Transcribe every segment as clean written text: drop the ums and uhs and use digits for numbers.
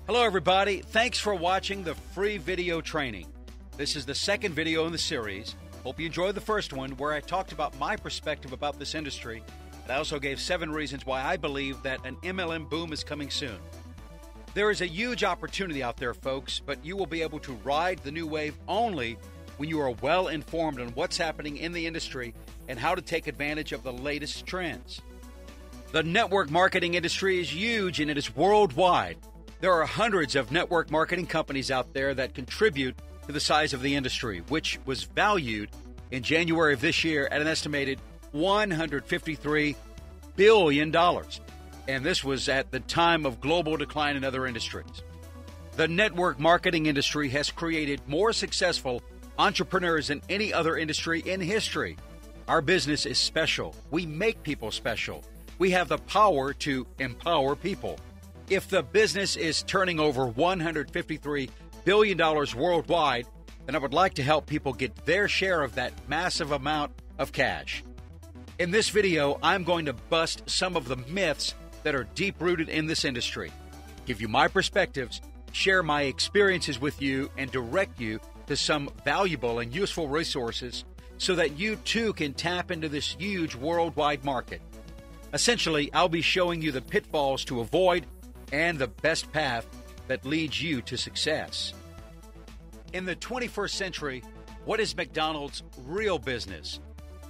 Hello, everybody. Thanks for watching the free video training. This is the second video in the series. Hope you enjoyed the first one where I talked about my perspective about this industry. And I also gave 7 reasons why I believe that an MLM boom is coming soon. There is a huge opportunity out there, folks, but you will be able to ride the new wave only when you are well informed on what's happening in the industry and how to take advantage of the latest trends. The network marketing industry is huge and it is worldwide. There are hundreds of network marketing companies out there that contribute to the size of the industry, which was valued in January of this year at an estimated $153 billion. And this was at the time of global decline in other industries. The network marketing industry has created more successful entrepreneurs than any other industry in history. Our business is special. We make people special. We have the power to empower people. If the business is turning over $153 billion worldwide, then I would like to help people get their share of that massive amount of cash. In this video, I'm going to bust some of the myths that are deep-rooted in this industry, give you my perspectives, share my experiences with you, and direct you to some valuable and useful resources so that you too can tap into this huge worldwide market. Essentially, I'll be showing you the pitfalls to avoid and the best path that leads you to success. In the 21st century, what is McDonald's real business?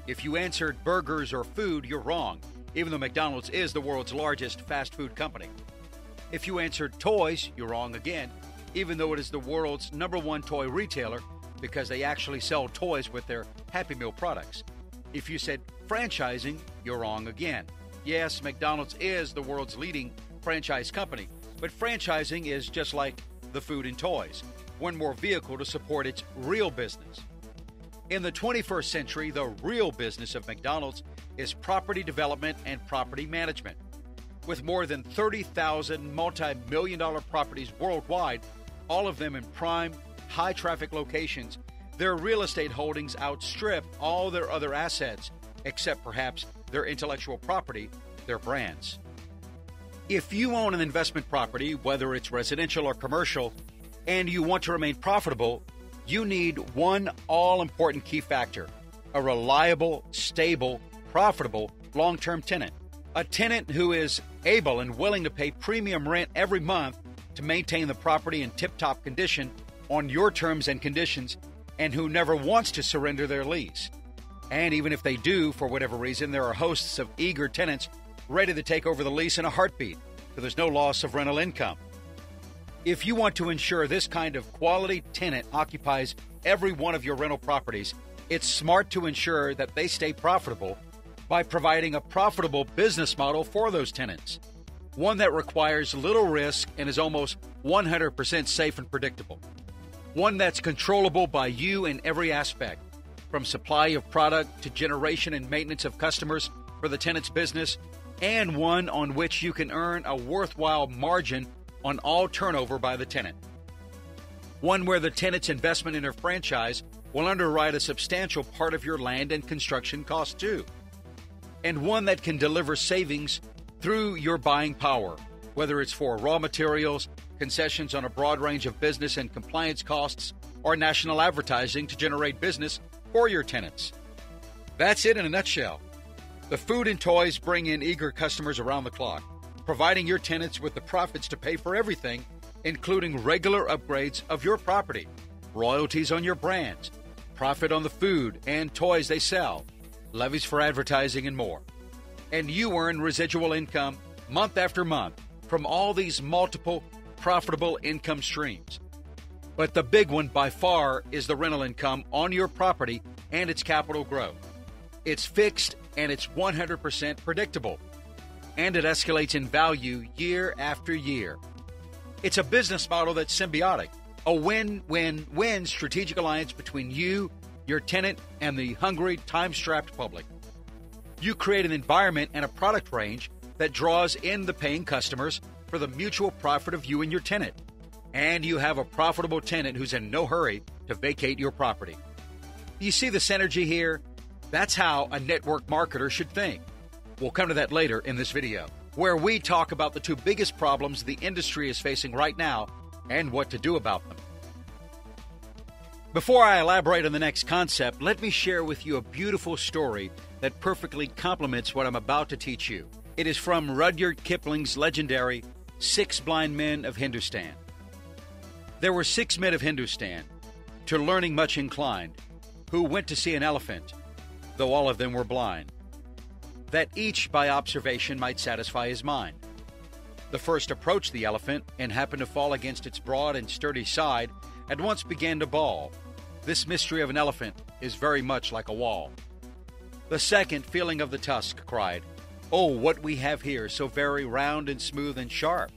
If you answered burgers or food, you're wrong, even though McDonald's is the world's largest fast food company. If you answered toys, you're wrong again, even though it is the world's #1 toy retailer because they actually sell toys with their Happy Meal products. If you said franchising, you're wrong again. Yes, McDonald's is the world's leading franchise company, but franchising is just like the food and toys, one more vehicle to support its real business. In the 21st century, the real business of McDonald's is property development and property management. With more than 30,000 multi-million-dollar properties worldwide, all of them in prime, high-traffic locations, their real estate holdings outstrip all their other assets, except perhaps their intellectual property, their brands. If you own an investment property, whether it's residential or commercial, and you want to remain profitable, you need one all-important key factor: a reliable, stable, profitable, long-term tenant. A tenant who is able and willing to pay premium rent every month to maintain the property in tip-top condition on your terms and conditions, and who never wants to surrender their lease. And even if they do, for whatever reason, there are hosts of eager tenants ready to take over the lease in a heartbeat, so there's no loss of rental income. If you want to ensure this kind of quality tenant occupies every one of your rental properties, it's smart to ensure that they stay profitable by providing a profitable business model for those tenants, one that requires little risk and is almost 100% safe and predictable, one that's controllable by you in every aspect, from supply of product to generation and maintenance of customers for the tenant's business, and one on which you can earn a worthwhile margin on all turnover by the tenant. One where the tenant's investment in their franchise will underwrite a substantial part of your land and construction costs too. And one that can deliver savings through your buying power, whether it's for raw materials, concessions on a broad range of business and compliance costs, or national advertising to generate business for your tenants. That's it in a nutshell. The food and toys bring in eager customers around the clock, providing your tenants with the profits to pay for everything, including regular upgrades of your property, royalties on your brands, profit on the food and toys they sell, levies for advertising, and more. And you earn residual income month after month from all these multiple profitable income streams. But the big one by far is the rental income on your property and its capital growth. It's fixed and it's 100% predictable. And it escalates in value year after year. It's a business model that's symbiotic, a win-win-win strategic alliance between you, your tenant, and the hungry, time-strapped public. You create an environment and a product range that draws in the paying customers for the mutual profit of you and your tenant. And you have a profitable tenant who's in no hurry to vacate your property. You see the synergy here? That's how a network marketer should think. We'll come to that later in this video. where we talk about the two biggest problems the industry is facing right now and what to do about them. Before I elaborate on the next concept, let me share with you a beautiful story that perfectly complements what I'm about to teach you. It is from Rudyard Kipling's legendary 6 Blind Men of Hindustan. There were 6 men of Hindustan, to learning much inclined, who went to see an elephant, though all of them were blind, that each by observation might satisfy his mind. The first approached the elephant and happened to fall against its broad and sturdy side, at once began to bawl. This mystery of an elephant is very much like a wall. The second, feeling of the tusk, cried, "Oh, what we have here, so very round and smooth and sharp!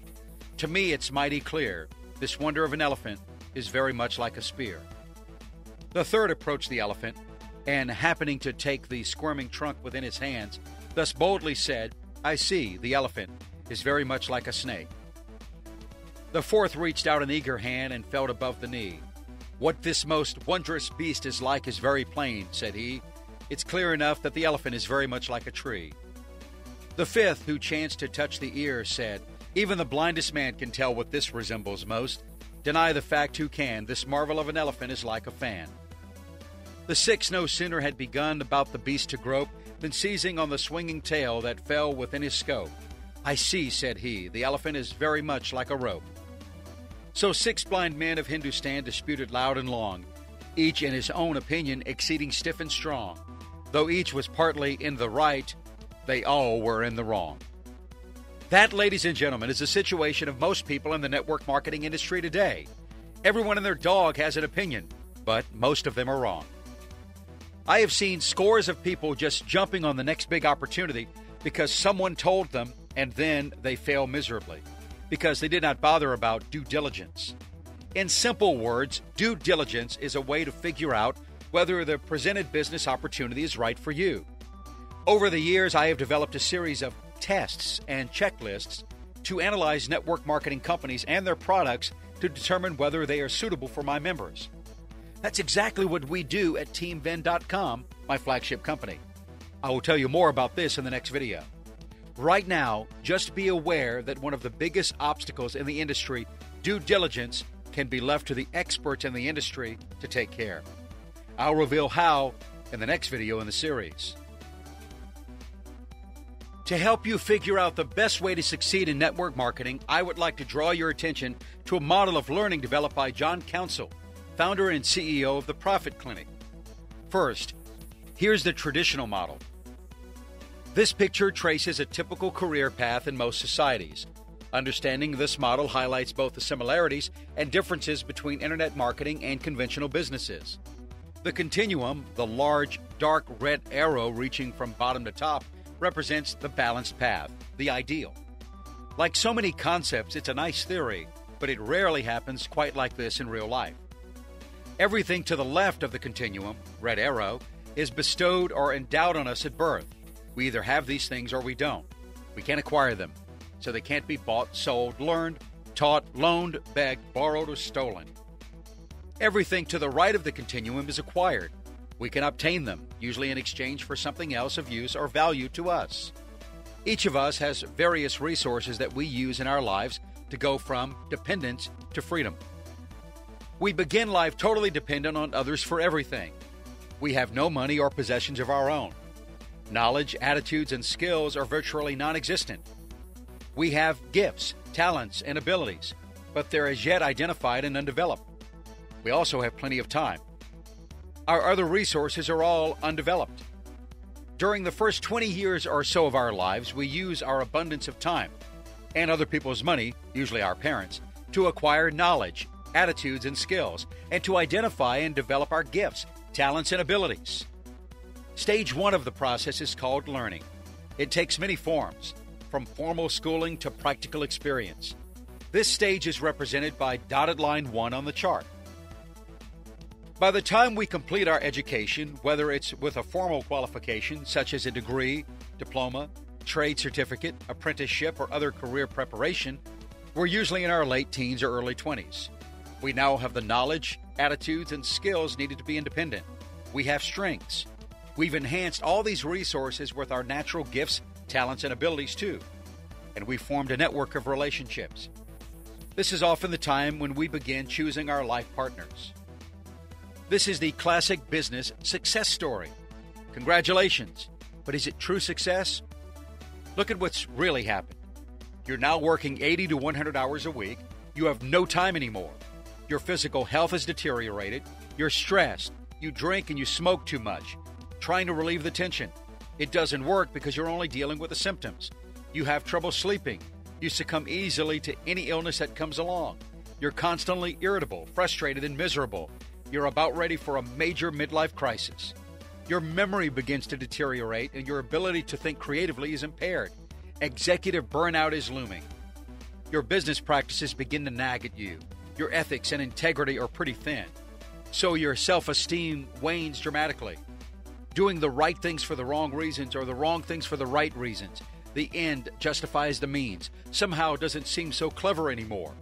To me it's mighty clear. This wonder of an elephant is very much like a spear." The third approached the elephant, and happening to take the squirming trunk within his hands, thus boldly said, "I see, the elephant is very much like a snake." The fourth reached out an eager hand and felt above the knee. "What this most wondrous beast is like is very plain," said he. "It's clear enough that the elephant is very much like a tree." The fifth, who chanced to touch the ear, said, "Even the blindest man can tell what this resembles most. Deny the fact who can, this marvel of an elephant is like a fan." The sixth no sooner had begun about the beast to grope than seizing on the swinging tail that fell within his scope. "I see," said he, "the elephant is very much like a rope." So 6 blind men of Hindustan disputed loud and long, each in his own opinion exceeding stiff and strong. Though each was partly in the right, they all were in the wrong. That, ladies and gentlemen, is the situation of most people in the network marketing industry today. Everyone and their dog has an opinion, but most of them are wrong. I have seen scores of people just jumping on the next big opportunity because someone told them, and then they fail miserably because they did not bother about due diligence. In simple words, due diligence is a way to figure out whether the presented business opportunity is right for you. Over the years, I have developed a series of tests and checklists to analyze network marketing companies and their products to determine whether they are suitable for my members. That's exactly what we do at TeamVen.com, my flagship company. I will tell you more about this in the next video. Right now, just be aware that one of the biggest obstacles in the industry, due diligence, can be left to the experts in the industry to take care. I'll reveal how in the next video in the series. To help you figure out the best way to succeed in network marketing, I would like to draw your attention to a model of learning developed by John Council, founder and CEO of the Profit Clinic. First, here's the traditional model. This picture traces a typical career path in most societies. Understanding this model highlights both the similarities and differences between internet marketing and conventional businesses. The continuum, the large, dark red arrow reaching from bottom to top, represents the balanced path, the ideal. Like so many concepts, it's a nice theory, but it rarely happens quite like this in real life. Everything to the left of the continuum, red arrow, is bestowed or endowed on us at birth. We either have these things or we don't. We can't acquire them, so they can't be bought, sold, learned, taught, loaned, begged, borrowed, or stolen. Everything to the right of the continuum is acquired. We can obtain them, usually in exchange for something else of use or value to us. Each of us has various resources that we use in our lives to go from dependence to freedom. We begin life totally dependent on others for everything. We have no money or possessions of our own. Knowledge, attitudes, and skills are virtually non-existent. We have gifts, talents, and abilities, but they're as yet identified and undeveloped. We also have plenty of time. Our other resources are all undeveloped. During the first 20 years or so of our lives, we use our abundance of time and other people's money, usually our parents, to acquire knowledge, attitudes, and skills, and to identify and develop our gifts, talents, and abilities. Stage 1 of the process is called learning. It takes many forms, from formal schooling to practical experience. This stage is represented by dotted line 1 on the chart. By the time we complete our education, whether it's with a formal qualification such as a degree, diploma, trade certificate, apprenticeship, or other career preparation, we're usually in our late teens or early 20s. We now have the knowledge, attitudes, and skills needed to be independent. We have strengths. We've enhanced all these resources with our natural gifts, talents, and abilities too. and we formed a network of relationships. This is often the time when we begin choosing our life partners. This is the classic business success story. Congratulations, but is it true success? Look at what's really happened. You're now working 80 to 100 hours a week. You have no time anymore. Your physical health has deteriorated. You're stressed. You drink and you smoke too much, trying to relieve the tension. It doesn't work because you're only dealing with the symptoms. You have trouble sleeping. You succumb easily to any illness that comes along. You're constantly irritable, frustrated, and miserable. You're about ready for a major midlife crisis. Your memory begins to deteriorate and your ability to think creatively is impaired. Executive burnout is looming. Your business practices begin to nag at you. Your ethics and integrity are pretty thin. So your self-esteem wanes dramatically. Doing the right things for the wrong reasons or the wrong things for the right reasons. The end justifies the means. Somehow doesn't seem so clever anymore.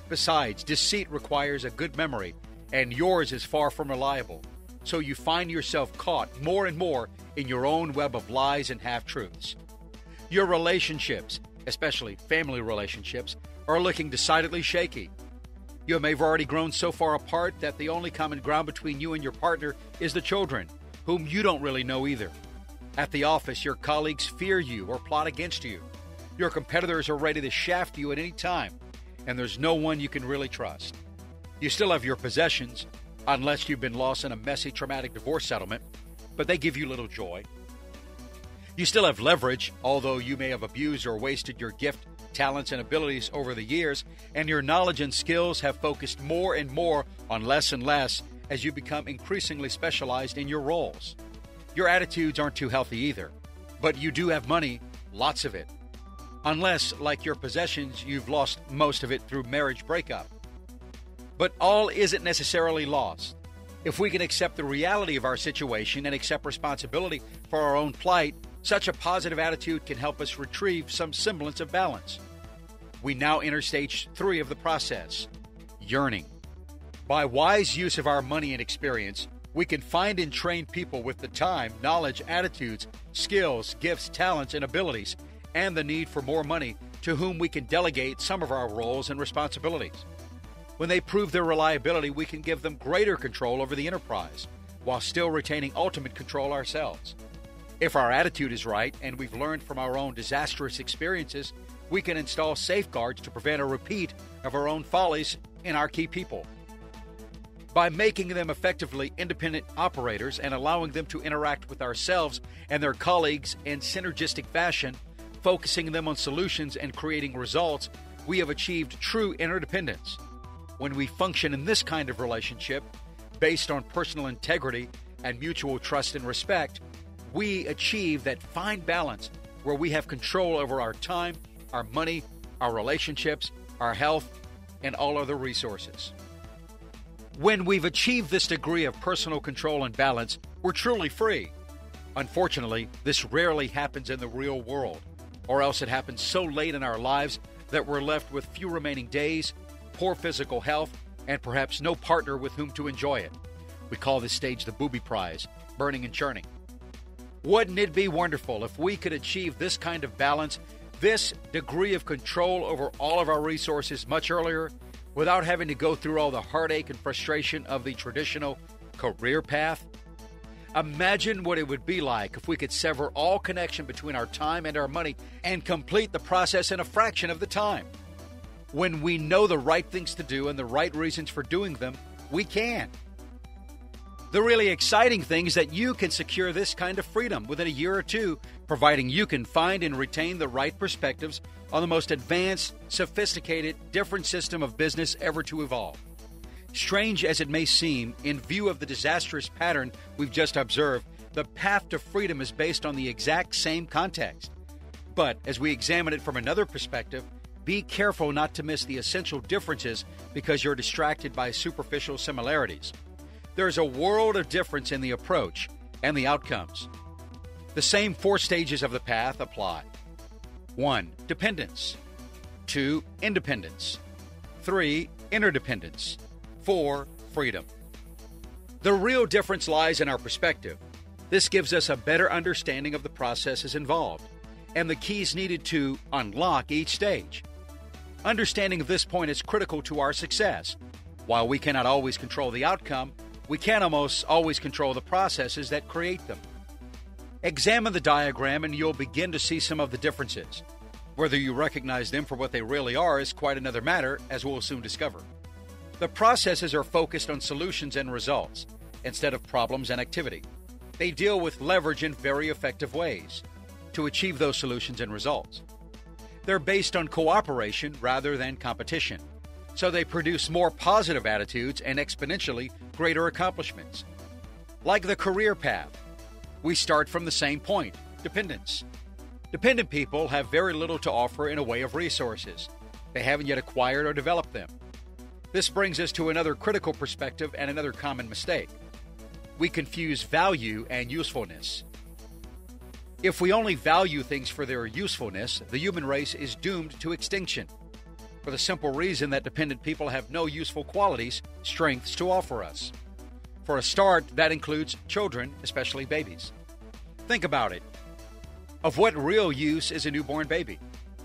Besides, deceit requires a good memory, and yours is far from reliable. So you find yourself caught more and more in your own web of lies and half-truths. Your relationships, especially family relationships, are looking decidedly shaky. You may have already grown so far apart that the only common ground between you and your partner is the children, whom you don't really know either. At the office, your colleagues fear you or plot against you. Your competitors are ready to shaft you at any time, and there's no one you can really trust. You still have your possessions, unless you've been lost in a messy, traumatic divorce settlement, but they give you little joy. You still have leverage, although you may have abused or wasted your gift, talents, and abilities over the years, and your knowledge and skills have focused more and more on less and less as you become increasingly specialized in your roles. Your attitudes aren't too healthy either, but you do have money, lots of it. Unless, like your possessions, you've lost most of it through marriage breakup. But all isn't necessarily lost. If we can accept the reality of our situation and accept responsibility for our own plight, such a positive attitude can help us retrieve some semblance of balance. We now enter stage 3 of the process, yearning. By wise use of our money and experience, we can find and train people with the time, knowledge, attitudes, skills, gifts, talents, and abilities, and the need for more money to whom we can delegate some of our roles and responsibilities. When they prove their reliability, we can give them greater control over the enterprise, while still retaining ultimate control ourselves. If our attitude is right and we've learned from our own disastrous experiences, we can install safeguards to prevent a repeat of our own follies in our key people. By making them effectively independent operators and allowing them to interact with ourselves and their colleagues in synergistic fashion, focusing them on solutions and creating results, we have achieved true interdependence. When we function in this kind of relationship, based on personal integrity and mutual trust and respect, we achieve that fine balance where we have control over our time, our money, our relationships, our health, and all other resources. When we've achieved this degree of personal control and balance, we're truly free. Unfortunately, this rarely happens in the real world, or else it happens so late in our lives that we're left with few remaining days, poor physical health, and perhaps no partner with whom to enjoy it. We call this stage the booby prize, burning and churning. Wouldn't it be wonderful if we could achieve this kind of balance, this degree of control over all of our resources much earlier, without having to go through all the heartache and frustration of the traditional career path? Imagine what it would be like if we could sever all connection between our time and our money and complete the process in a fraction of the time. When we know the right things to do and the right reasons for doing them, we can. The really exciting thing is that you can secure this kind of freedom within a year or two, providing you can find and retain the right perspectives on the most advanced, sophisticated, different system of business ever to evolve. Strange as it may seem, in view of the disastrous pattern we've just observed, the path to freedom is based on the exact same context. But as we examine it from another perspective, be careful not to miss the essential differences because you're distracted by superficial similarities. There's a world of difference in the approach and the outcomes. The same 4 stages of the path apply. 1. Dependence. 2. Independence. 3. Interdependence. 4. Freedom. The real difference lies in our perspective. This gives us a better understanding of the processes involved. and the keys needed to unlock each stage. Understanding of this point is critical to our success. While we cannot always control the outcome, we can almost always control the processes that create them. Examine the diagram and you'll begin to see some of the differences. Whether you recognize them for what they really are is quite another matter, as we'll soon discover. The processes are focused on solutions and results, instead of problems and activity. They deal with leverage in very effective ways to achieve those solutions and results. They're based on cooperation rather than competition, so they produce more positive attitudes and exponentially greater accomplishments. Like the career path, we start from the same point, dependence. Dependent people have very little to offer in a way of resources. They haven't yet acquired or developed them. This brings us to another critical perspective and another common mistake. We confuse value and usefulness. If we only value things for their usefulness, the human race is doomed to extinction, for the simple reason that dependent people have no useful qualities, strengths to offer us. For a start, that includes children, especially babies. Think about it. Of what real use is a newborn baby?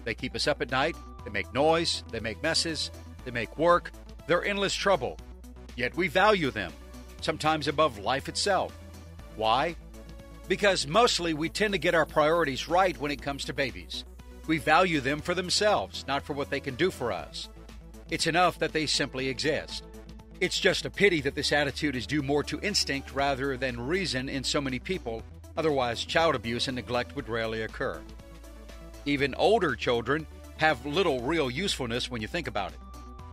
They keep us up at night, they make noise, they make messes, they make work, they're endless trouble. Yet we value them, sometimes above life itself. Why? Because mostly we tend to get our priorities right when it comes to babies. We value them for themselves, not for what they can do for us. It's enough that they simply exist. It's just a pity that this attitude is due more to instinct rather than reason in so many people. Otherwise, child abuse and neglect would rarely occur. Even older children have little real usefulness when you think about it.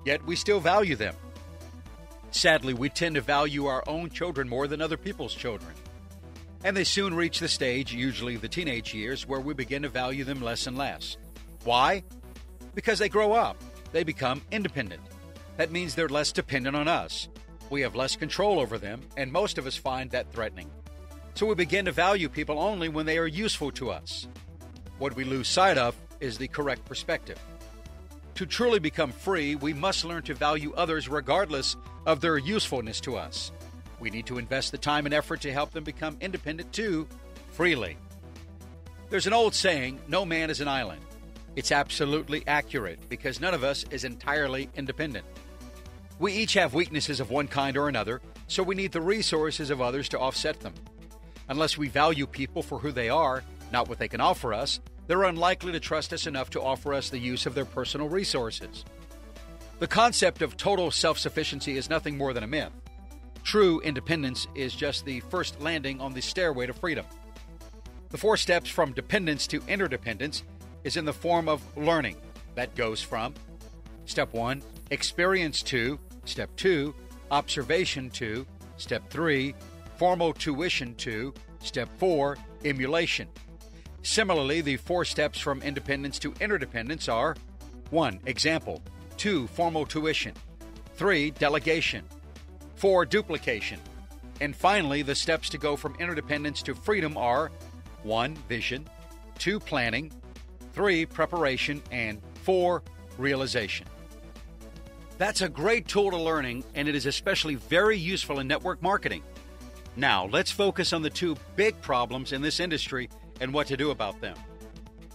Yet we still value them. Sadly, we tend to value our own children more than other people's children. And they soon reach the stage, usually the teenage years, where we begin to value them less and less. Why? Because they grow up. They become independent. That means they're less dependent on us. We have less control over them, and most of us find that threatening. So we begin to value people only when they are useful to us. What we lose sight of is the correct perspective. To truly become free, we must learn to value others regardless of their usefulness to us. We need to invest the time and effort to help them become independent too, freely. There's an old saying, no man is an island. It's absolutely accurate because none of us is entirely independent. We each have weaknesses of one kind or another, so we need the resources of others to offset them. Unless we value people for who they are, not what they can offer us, they're unlikely to trust us enough to offer us the use of their personal resources. The concept of total self-sufficiency is nothing more than a myth. True independence is just the first landing on the stairway to freedom. The 4 steps from dependence to interdependence is in the form of learning. That goes from Step 1, experience 2, Step 2, observation 2, Step 3, formal tuition 2, Step 4, emulation. Similarly, the 4 steps from independence to interdependence are 1, example, 2, formal tuition, 3, delegation, 4, duplication. And finally, the steps to go from interdependence to freedom are 1, vision, 2, planning, 3, preparation, and 4, realization. That's a great tool to learning, and it is especially very useful in network marketing. Now, let's focus on the 2 big problems in this industry and what to do about them.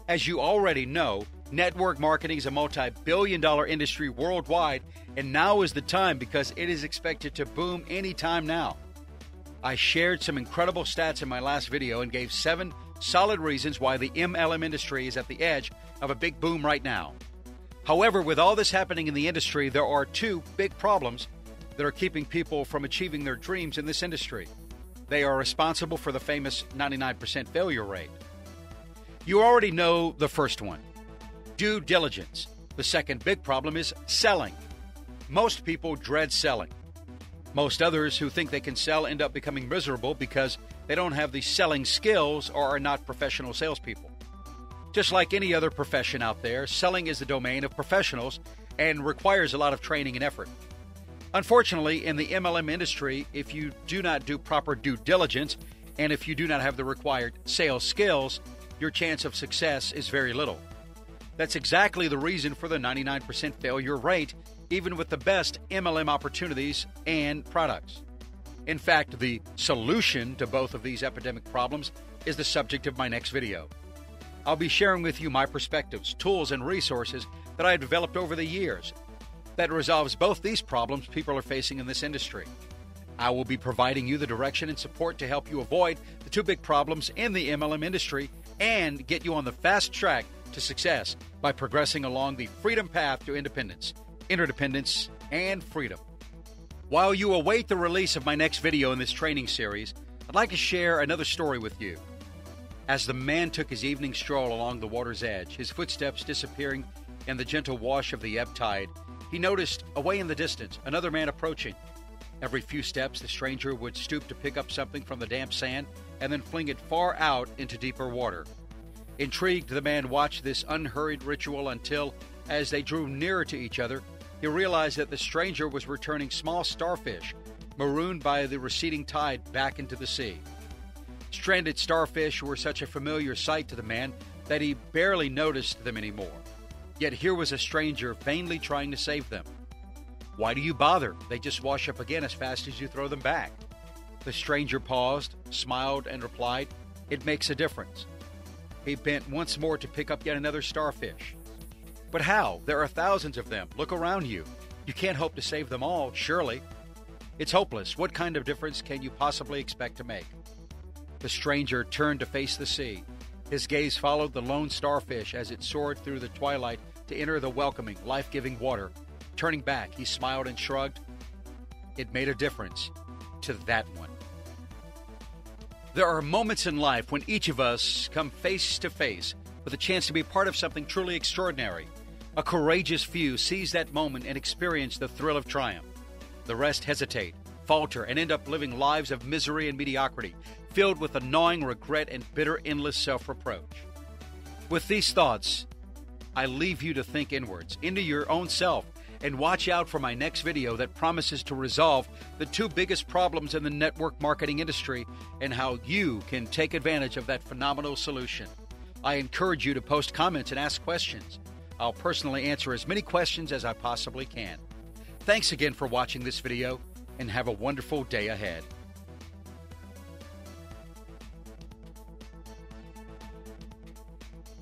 As you already know, network marketing is a multi-billion-dollar industry worldwide, and now is the time because it is expected to boom anytime now. I shared some incredible stats in my last video and gave 7 solid reasons why the MLM industry is at the edge of a big boom right now. However, with all this happening in the industry, there are 2 big problems that are keeping people from achieving their dreams in this industry. They are responsible for the famous 99% failure rate. You already know the first one, due diligence. The second big problem is selling. Most people dread selling. Most others who think they can sell end up becoming miserable because they don't have the selling skills or are not professional salespeople. Just like any other profession out there, selling is the domain of professionals and requires a lot of training and effort. Unfortunately, in the MLM industry, if you do not do proper due diligence and if you do not have the required sales skills, your chance of success is very little. That's exactly the reason for the 99% failure rate, even with the best MLM opportunities and products. In fact, the solution to both of these epidemic problems is the subject of my next video. I'll be sharing with you my perspectives, tools, and resources that I have developed over the years that resolves both these problems people are facing in this industry. I will be providing you the direction and support to help you avoid the two big problems in the MLM industry and get you on the fast track to success by progressing along the freedom path to independence, interdependence, and freedom. While you await the release of my next video in this training series, I'd like to share another story with you. As the man took his evening stroll along the water's edge, his footsteps disappearing in the gentle wash of the ebb tide, he noticed, away in the distance, another man approaching. Every few steps, the stranger would stoop to pick up something from the damp sand and then fling it far out into deeper water. Intrigued, the man watched this unhurried ritual until, as they drew nearer to each other, he realized that the stranger was returning small starfish, marooned by the receding tide, back into the sea. Stranded starfish were such a familiar sight to the man that he barely noticed them anymore. Yet here was a stranger vainly trying to save them. Why do you bother? They just wash up again as fast as you throw them back. The stranger paused, smiled, and replied, "It makes a difference." He bent once more to pick up yet another starfish. "But how? There are thousands of them. Look around you. You can't hope to save them all, surely." "It's hopeless. What kind of difference can you possibly expect to make?" The stranger turned to face the sea. His gaze followed the lone starfish as it soared through the twilight to enter the welcoming, life-giving water. Turning back, he smiled and shrugged. It made a difference to that one. There are moments in life when each of us come face to face with a chance to be part of something truly extraordinary. A courageous few seize that moment and experience the thrill of triumph. The rest hesitate, falter, and end up living lives of misery and mediocrity, filled with a gnawing regret and bitter, endless self-reproach. With these thoughts, I leave you to think inwards, into your own self, and watch out for my next video that promises to resolve the two biggest problems in the network marketing industry and how you can take advantage of that phenomenal solution. I encourage you to post comments and ask questions. I'll personally answer as many questions as I possibly can. Thanks again for watching this video, and have a wonderful day ahead.